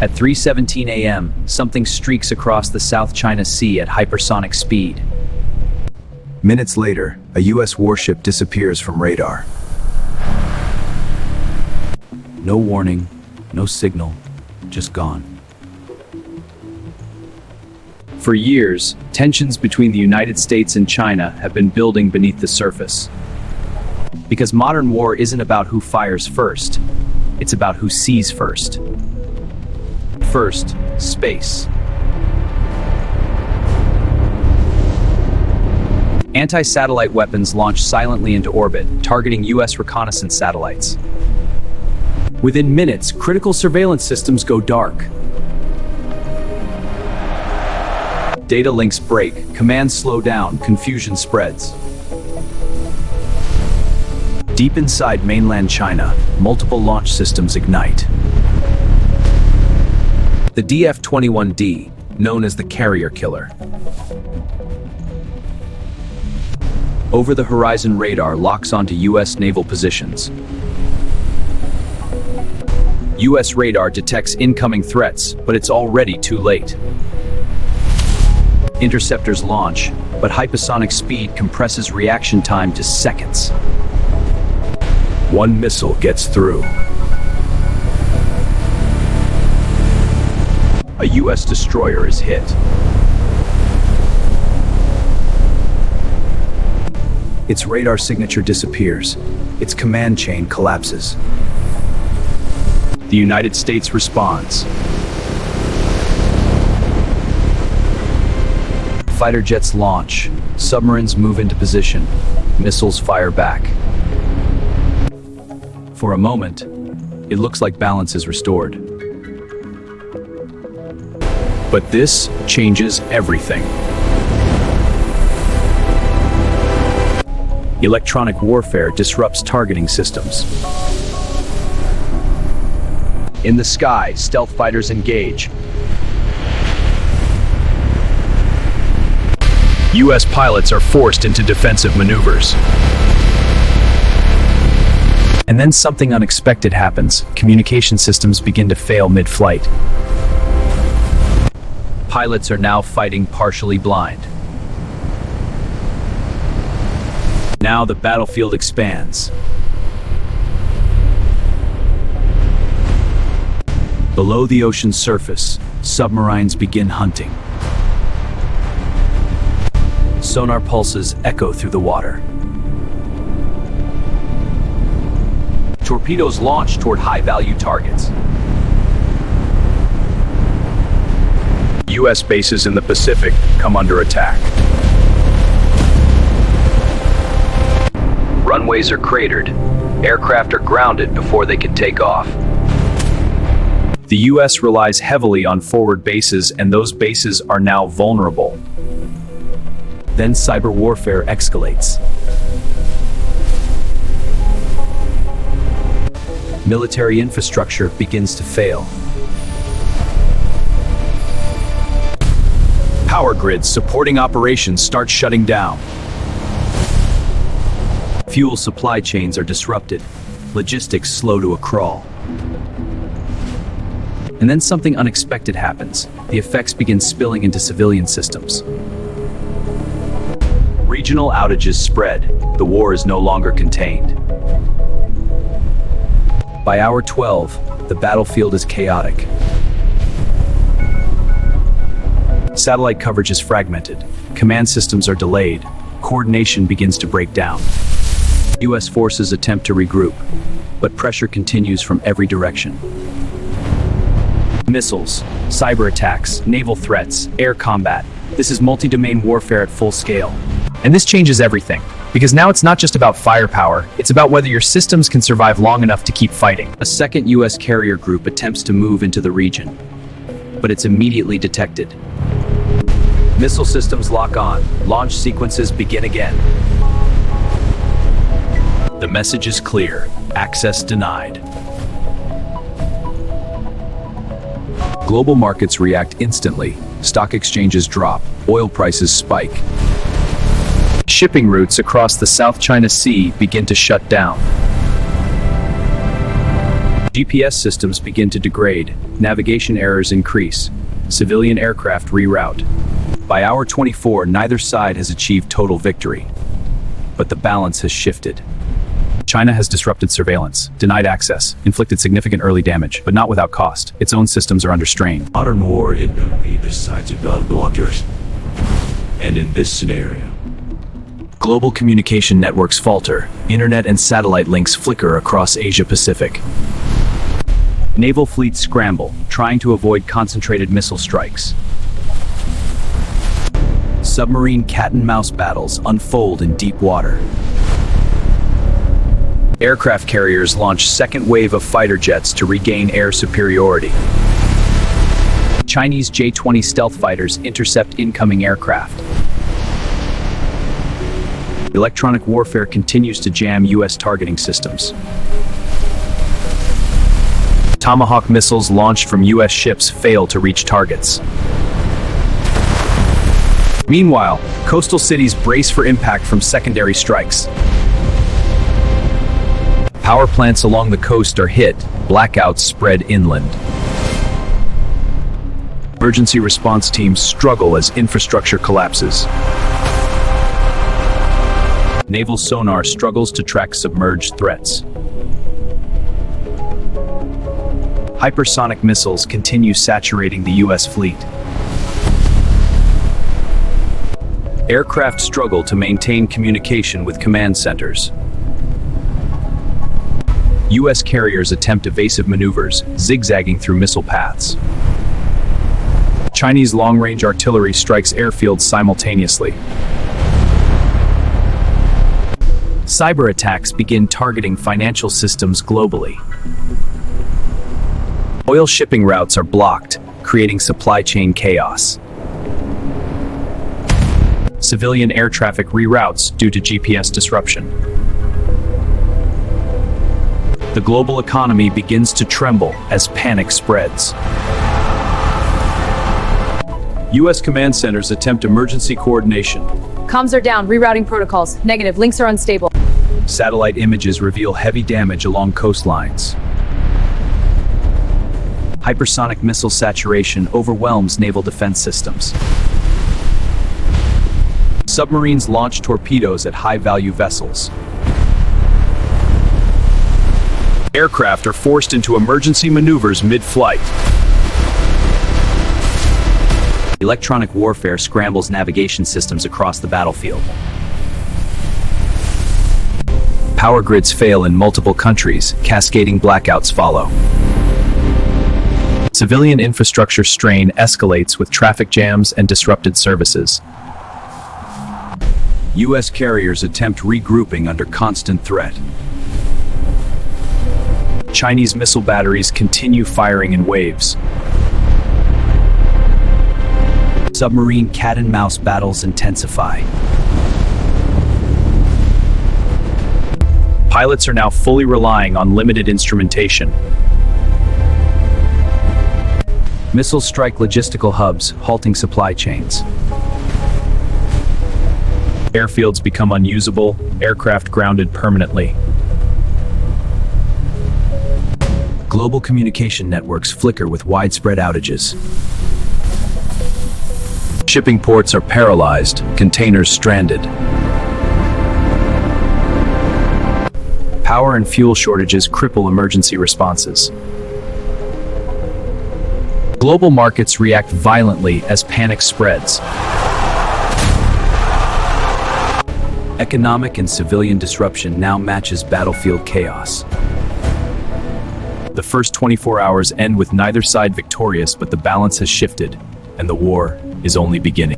At 3:17 a.m., something streaks across the South China Sea at hypersonic speed. Minutes later, a U.S. warship disappears from radar. No warning, no signal, just gone. For years, tensions between the United States and China have been building beneath the surface. Because modern war isn't about who fires first, it's about who sees first. First, space. Anti-satellite weapons launch silently into orbit, targeting U.S. reconnaissance satellites. Within minutes, critical surveillance systems go dark. Data links break, commands slow down, confusion spreads. Deep inside mainland China, multiple launch systems ignite. The DF-21D, known as the carrier killer. Over-the-horizon radar locks onto U.S. naval positions. U.S. radar detects incoming threats, but it's already too late. Interceptors launch, but hypersonic speed compresses reaction time to seconds. One missile gets through. A U.S. destroyer is hit. Its radar signature disappears. Its command chain collapses. The United States responds. Fighter jets launch. Submarines move into position. Missiles fire back. For a moment, it looks like balance is restored. But this changes everything. Electronic warfare disrupts targeting systems. In the sky, stealth fighters engage. U.S. pilots are forced into defensive maneuvers. And then something unexpected happens. Communication systems begin to fail mid-flight. Pilots are now fighting partially blind. Now the battlefield expands. Below the ocean's surface, submarines begin hunting. Sonar pulses echo through the water. Torpedoes launch toward high-value targets. U.S. bases in the Pacific come under attack. Runways are cratered. Aircraft are grounded before they can take off. The U.S. relies heavily on forward bases, and those bases are now vulnerable. Then cyber warfare escalates. Military infrastructure begins to fail. Power grids supporting operations start shutting down. Fuel supply chains are disrupted. Logistics slow to a crawl. And then something unexpected happens. The effects begin spilling into civilian systems. Regional outages spread. The war is no longer contained. By hour 12, the battlefield is chaotic. Satellite coverage is fragmented. Command systems are delayed. Coordination begins to break down. U.S. forces attempt to regroup, but pressure continues from every direction. Missiles, cyber attacks, naval threats, air combat. This is multi-domain warfare at full scale. And this changes everything, because now it's not just about firepower, it's about whether your systems can survive long enough to keep fighting. A second U.S. carrier group attempts to move into the region, but it's immediately detected. Missile systems lock on. Launch sequences begin again. The message is clear. Access denied. Global markets react instantly. Stock exchanges drop. Oil prices spike. Shipping routes across the South China Sea begin to shut down. GPS systems begin to degrade, navigation errors increase, civilian aircraft reroute. By hour 24, neither side has achieved total victory. But the balance has shifted. China has disrupted surveillance, denied access, inflicted significant early damage, but not without cost. Its own systems are under strain. Modern war inevitably decides about blockers. And in this scenario, Global communication networks falter, internet and satellite links flicker across Asia-Pacific. Naval fleets scramble, trying to avoid concentrated missile strikes. Submarine cat-and-mouse battles unfold in deep water. Aircraft carriers launch second wave of fighter jets to regain air superiority. Chinese J-20 stealth fighters intercept incoming aircraft. Electronic warfare continues to jam U.S. targeting systems. Tomahawk missiles launched from U.S. ships fail to reach targets. Meanwhile, coastal cities brace for impact from secondary strikes. Power plants along the coast are hit, blackouts spread inland. Emergency response teams struggle as infrastructure collapses. Naval sonar struggles to track submerged threats. Hypersonic missiles continue saturating the U.S. fleet. Aircraft struggle to maintain communication with command centers. U.S. carriers attempt evasive maneuvers, zigzagging through missile paths. Chinese long-range artillery strikes airfields simultaneously. Cyber attacks begin targeting financial systems globally. Oil shipping routes are blocked, creating supply chain chaos. Civilian air traffic reroutes due to GPS disruption. The global economy begins to tremble as panic spreads. U.S. command centers attempt emergency coordination. Comms are down, rerouting protocols. Negative, links are unstable. Satellite images reveal heavy damage along coastlines. Hypersonic missile saturation overwhelms naval defense systems. Submarines launch torpedoes at high-value vessels. Aircraft are forced into emergency maneuvers mid-flight. Electronic warfare scrambles navigation systems across the battlefield. Power grids fail in multiple countries, cascading blackouts follow. Civilian infrastructure strain escalates with traffic jams and disrupted services. U.S. carriers attempt regrouping under constant threat. Chinese missile batteries continue firing in waves. Submarine cat-and-mouse battles intensify. Pilots are now fully relying on limited instrumentation. Missiles strike logistical hubs, halting supply chains. Airfields become unusable, aircraft grounded permanently. Global communication networks flicker with widespread outages. Shipping ports are paralyzed, containers stranded. Power and fuel shortages cripple emergency responses. Global markets react violently as panic spreads. Economic and civilian disruption now matches battlefield chaos. The first 24 hours end with neither side victorious, but the balance has shifted, and the war is only beginning.